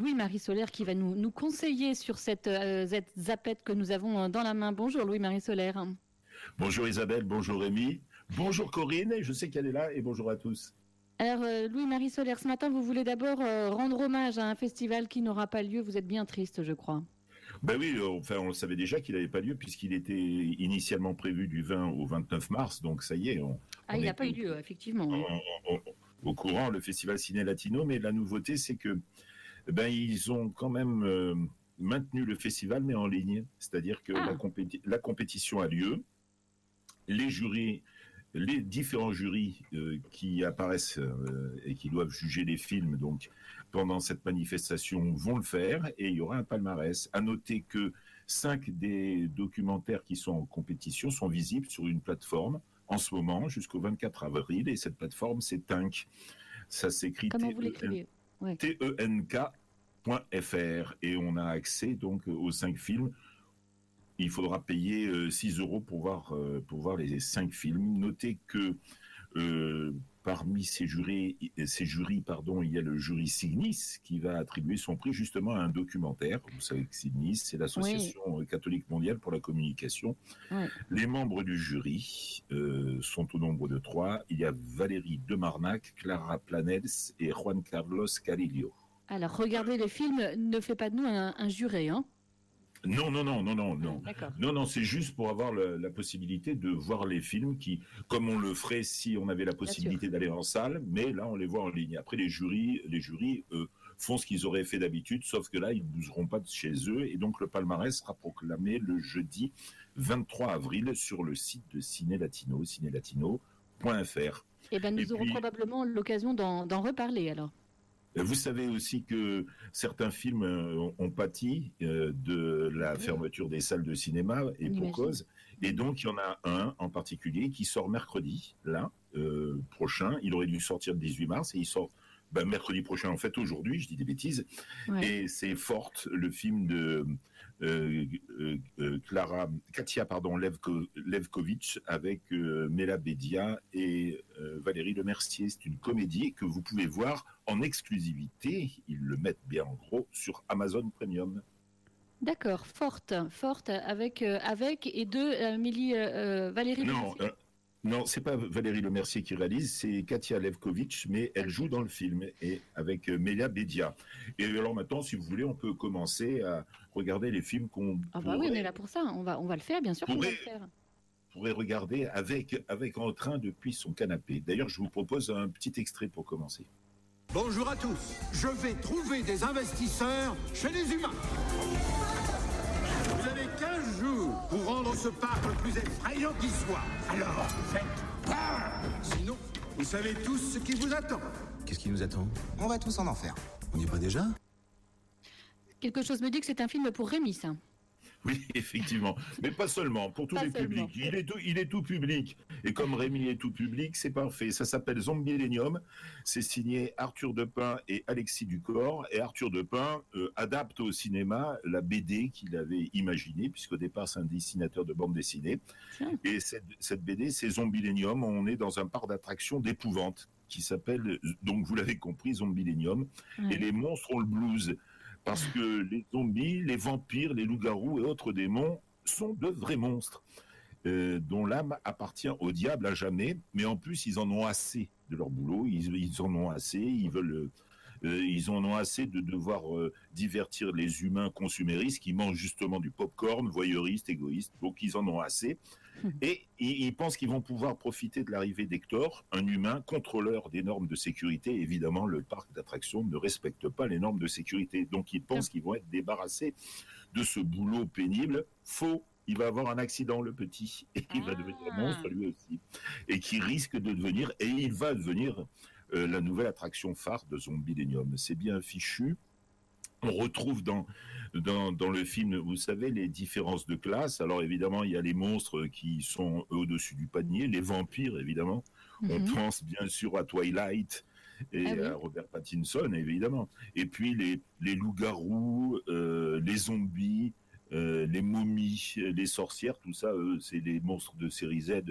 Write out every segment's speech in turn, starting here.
Louis-Marie Solaire qui va nous conseiller sur cette zapette que nous avons dans la main. Bonjour Louis-Marie Solaire. Bonjour Isabelle, bonjour Rémi, bonjour Corinne, je sais qu'elle est là, et bonjour à tous. Alors Louis-Marie Solaire, ce matin vous voulez d'abord rendre hommage à un festival qui n'aura pas lieu. Vous êtes bien triste, je crois. Ben oui, enfin on le savait déjà qu'il n'avait pas lieu puisqu'il était initialement prévu du 20 au 29 mars, donc ça y est. Il n'a pas eu lieu, effectivement. Oui. Au courant, le festival Ciné Latino, mais la nouveauté c'est que ils ont quand même maintenu le festival mais en ligne, c'est-à-dire que la compétition a lieu, les différents jurys qui apparaissent et qui doivent juger les films donc pendant cette manifestation vont le faire et il y aura un palmarès. À noter que 5 des documentaires qui sont en compétition sont visibles sur une plateforme en ce moment jusqu'au 24 avril et cette plateforme c'est Tenk. Ça s'écrit TENK.fr et on a accès donc aux 5 films. Il faudra payer 6 € pour voir les 5 films. Notez que parmi ces jurys, il y a le jury Cygnis qui va attribuer son prix justement à un documentaire. Vous savez que Cygnis, c'est l'Association catholique mondiale pour la communication. Oui. Les membres du jury sont au nombre de 3. Il y a Valérie Demarnac, Clara Planels et Juan Carlos Carillo. Alors, regarder les films ne fait pas de nous un juré, hein ? Non. Non, c'est juste pour avoir la possibilité de voir les films comme on le ferait si on avait la possibilité d'aller en salle, mais là on les voit en ligne. Après les jurys font ce qu'ils auraient fait d'habitude, sauf que là ils ne bougeront pas de chez eux et donc le palmarès sera proclamé le jeudi 23 avril sur le site de Ciné Latino, cinélatino.fr. Nous aurons probablement l'occasion d'en reparler alors. Vous savez aussi que certains films ont pâti de la fermeture des salles de cinéma et pour cause. Et donc, il y en a un en particulier qui sort mercredi, prochain. Il aurait dû sortir le 18 mars et il sort mercredi prochain, en fait, aujourd'hui, je dis des bêtises. Ouais. Et c'est Forte, le film de Katia Levkovitch avec Mela Bédia et Valérie Lemercier. C'est une comédie que vous pouvez voir en exclusivité, ils le mettent bien en gros, sur Amazon Premium. D'accord, Forte avec et de Valérie Lemercier. Non, c'est pas Valérie Lemercier qui réalise, c'est Katia Levkovitch, mais elle joue dans le film et avec Mela Bédia. Et alors maintenant, si vous voulez, on peut commencer à regarder les films qu'on. Oui, on est là pour ça. On va le faire, bien sûr qu'on va le faire. Pourrait regarder avec entrain depuis son canapé. D'ailleurs, je vous propose un petit extrait pour commencer. Bonjour à tous. Je vais trouver des investisseurs chez les humains. Vous avez 15 jours pour rendre ce parc le plus effrayant qui soit. Alors, faites peur. Sinon, vous savez tous ce qui vous attend. Qu'est-ce qui nous attend ? On va tous en enfer. On n'y est pas déjà ? Quelque chose me dit que c'est un film pour Rémi, ça. Oui, effectivement. Mais pas seulement, pour tous les publics. Il est tout public. Et comme Rémi est tout public, c'est parfait. Ça s'appelle Zombielenium. C'est signé Arthur Depin et Alexis Ducor. Et Arthur Depin adapte au cinéma la BD qu'il avait imaginée, puisqu'au départ, c'est un dessinateur de bande dessinée. Et cette BD, c'est Zombielenium. On est dans un parc d'attractions d'épouvante qui s'appelle, donc vous l'avez compris, Zombielenium. Et les monstres ont le blues. Parce que les zombies, les vampires, les loups-garous et autres démons sont de vrais monstres dont l'âme appartient au diable à jamais. Mais en plus, ils en ont assez de leur boulot. Ils en ont assez. Ils en ont assez de devoir divertir les humains consuméristes qui mangent justement du pop-corn, voyeuristes, égoïstes. Donc ils en ont assez. Et ils pensent qu'ils vont pouvoir profiter de l'arrivée d'Hector, un humain contrôleur des normes de sécurité. Évidemment, le parc d'attractions ne respecte pas les normes de sécurité. Donc ils pensent qu'ils vont être débarrassés de ce boulot pénible. Faux. Il va avoir un accident, le petit, et il va devenir monstre lui aussi. Et qui risque de devenir, et il va devenir la nouvelle attraction phare de Zombielenium. C'est bien fichu. On retrouve dans le film, vous savez, les différences de classe. Alors évidemment, il y a les monstres qui sont au-dessus du panier, les vampires évidemment. On pense bien sûr à Twilight et à Robert Pattinson évidemment. Et puis les loups-garous, les zombies, les momies, les sorcières, tout ça, c'est les monstres de série Z.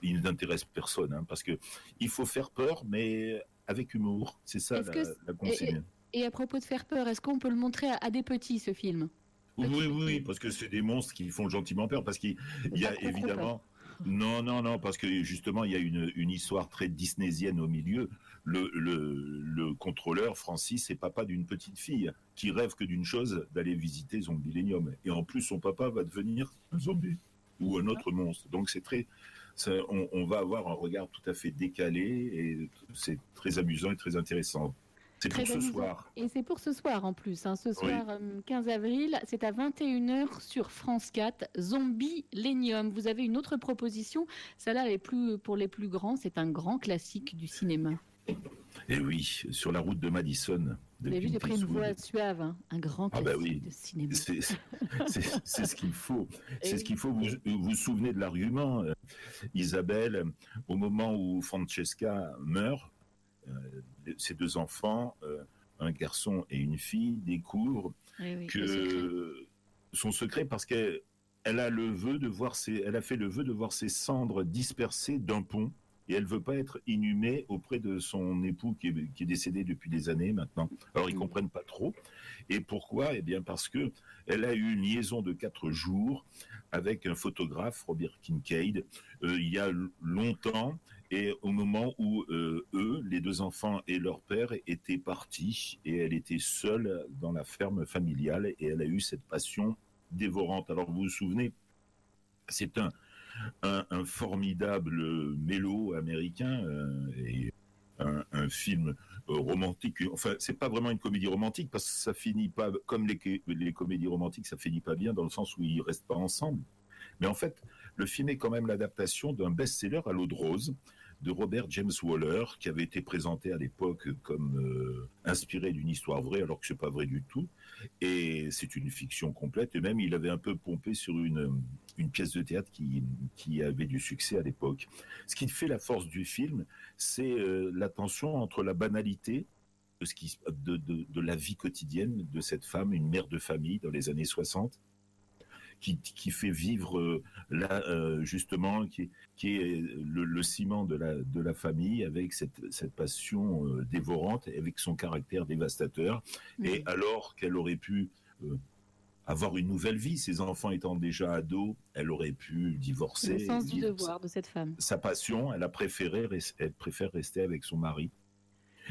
Ils n'intéressent personne, parce que il faut faire peur, mais avec humour. C'est ça la consigne. Et à propos de faire peur, est-ce qu'on peut le montrer à des petits, ce film? Oui, parce que c'est des monstres qui font gentiment peur, parce qu'il y a évidemment... Non, parce que justement, il y a une histoire très disneysienne au milieu. Le contrôleur, Francis, est papa d'une petite fille qui rêve que d'une chose, d'aller visiter Zombilenium. Et en plus, son papa va devenir un zombie ou un autre monstre. Donc on va avoir un regard tout à fait décalé et c'est très amusant et très intéressant. C'est Très pour ce amusant. soir. Et c'est pour ce soir en plus. Ce soir, 15 avril, c'est à 21h sur France 4, Zombilenium. Vous avez une autre proposition. Celle-là, pour les plus grands, c'est un grand classique du cinéma. Et oui, sur la route de Madison. Vous avez vu, j'ai pris une voix suave, un grand classique de cinéma. C'est ce qu'il faut. C'est ce qu'il faut. Vous vous souvenez de l'argument, Isabelle, au moment où Francesca meurt, ses deux enfants, un garçon et une fille, découvrent que son secret, parce qu'elle a le vœu de voir elle a fait le vœu de voir ses cendres dispersées d'un pont, et elle veut pas être inhumée auprès de son époux qui est décédé depuis des années maintenant. Alors ils comprennent pas trop. Et pourquoi ? Eh bien parce que elle a eu une liaison de 4 jours avec un photographe, Robert Kincaid, il y a longtemps. Et au moment où eux, les deux enfants et leur père étaient partis, et elle était seule dans la ferme familiale, et elle a eu cette passion dévorante. Alors vous vous souvenez, c'est un formidable mélo américain et un film romantique. Enfin, c'est pas vraiment une comédie romantique parce que ça finit pas comme les comédies romantiques, ça finit pas bien dans le sens où ils restent pas ensemble. Mais en fait, le film est quand même l'adaptation d'un best-seller à l'eau de rose de Robert James Waller, qui avait été présenté à l'époque comme inspiré d'une histoire vraie, alors que c'est pas vrai du tout. Et c'est une fiction complète. Et même, il avait un peu pompé sur une pièce de théâtre qui avait du succès à l'époque. Ce qui fait la force du film, c'est la tension entre la banalité de la vie quotidienne de cette femme, une mère de famille dans les années 60, qui fait vivre justement qui est le ciment de la famille, avec cette passion dévorante, avec son caractère dévastateur. Et alors qu'elle aurait pu avoir une nouvelle vie, ses enfants étant déjà ados, elle aurait pu divorcer. Le sens du devoir de cette femme. Sa passion, elle préfère rester avec son mari.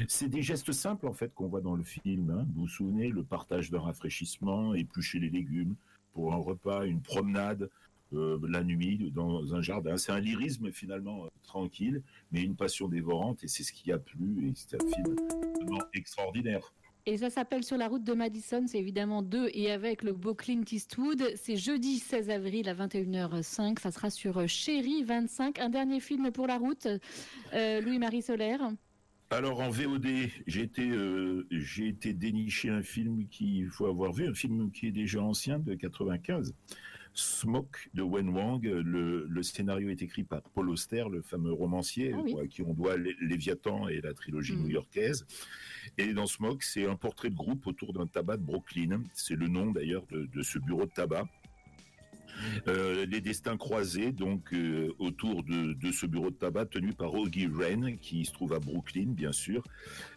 C'est des gestes simples en fait qu'on voit dans le film. Vous vous souvenez, le partage d'un rafraîchissement, éplucher les légumes pour un repas, une promenade la nuit dans un jardin. C'est un lyrisme finalement tranquille, mais une passion dévorante, et c'est ce qui a plu, et c'est un film vraiment extraordinaire. Et ça s'appelle Sur la route de Madison, c'est évidemment de et avec le beau Clint Eastwood. C'est jeudi 16 avril à 21h05, ça sera sur Chéri 25. Un dernier film pour la route, Louis-Marie Solaire. Alors en VOD, j'ai été dénicher un film qu'il faut avoir vu, un film qui est déjà ancien, de 95, Smoke de Wen Wang. Le scénario est écrit par Paul Auster, le fameux romancier, à qui on doit Léviathan et la trilogie new-yorkaise. Et dans Smoke, c'est un portrait de groupe autour d'un tabac de Brooklyn. C'est le nom d'ailleurs de ce bureau de tabac. Les destins croisés donc autour de ce bureau de tabac tenu par Augie Wren, qui se trouve à Brooklyn bien sûr.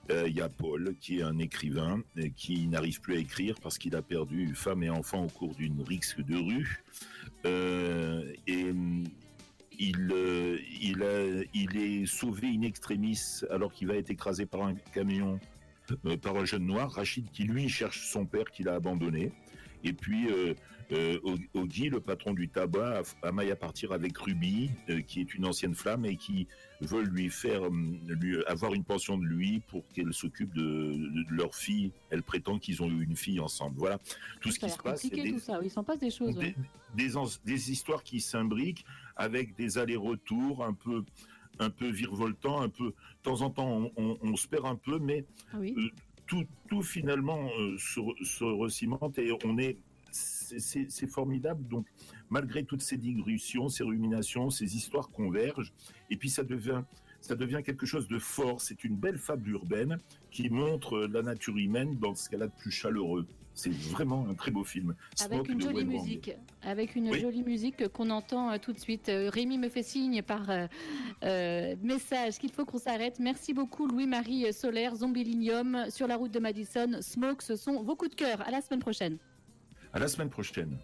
Il y a Paul qui est un écrivain qui n'arrive plus à écrire parce qu'il a perdu femme et enfant au cours d'une rixe de rue, et il est sauvé in extremis alors qu'il va être écrasé par un camion par un jeune noir, Rachid, qui lui cherche son père qu'il a abandonné. Et puis Augie, le patron du tabac, a maille à partir avec Ruby, qui est une ancienne flamme et qui veulent lui avoir une pension de lui pour qu'elle s'occupe de leur fille. Elle prétend qu'ils ont eu une fille ensemble. Voilà tout ce qui se passe. Tout ça. Il s'en passe des choses. Des histoires qui s'imbriquent avec des allers-retours un peu virevoltants, un peu de temps en temps on se perd un peu, mais tout finalement se recimente, et c'est formidable. Donc malgré toutes ces digressions, ces ruminations, ces histoires convergent, et puis ça devient ça devient quelque chose de fort. C'est une belle fable urbaine qui montre la nature humaine dans ce qu'elle a de plus chaleureux. C'est vraiment un très beau film. Avec une jolie musique. Avec une jolie musique qu'on entend tout de suite. Rémi me fait signe par message qu'il faut qu'on s'arrête. Merci beaucoup Louis-Marie Solaire, Zombilinium, Sur la route de Madison, Smoke, ce sont vos coups de cœur. À la semaine prochaine. À la semaine prochaine.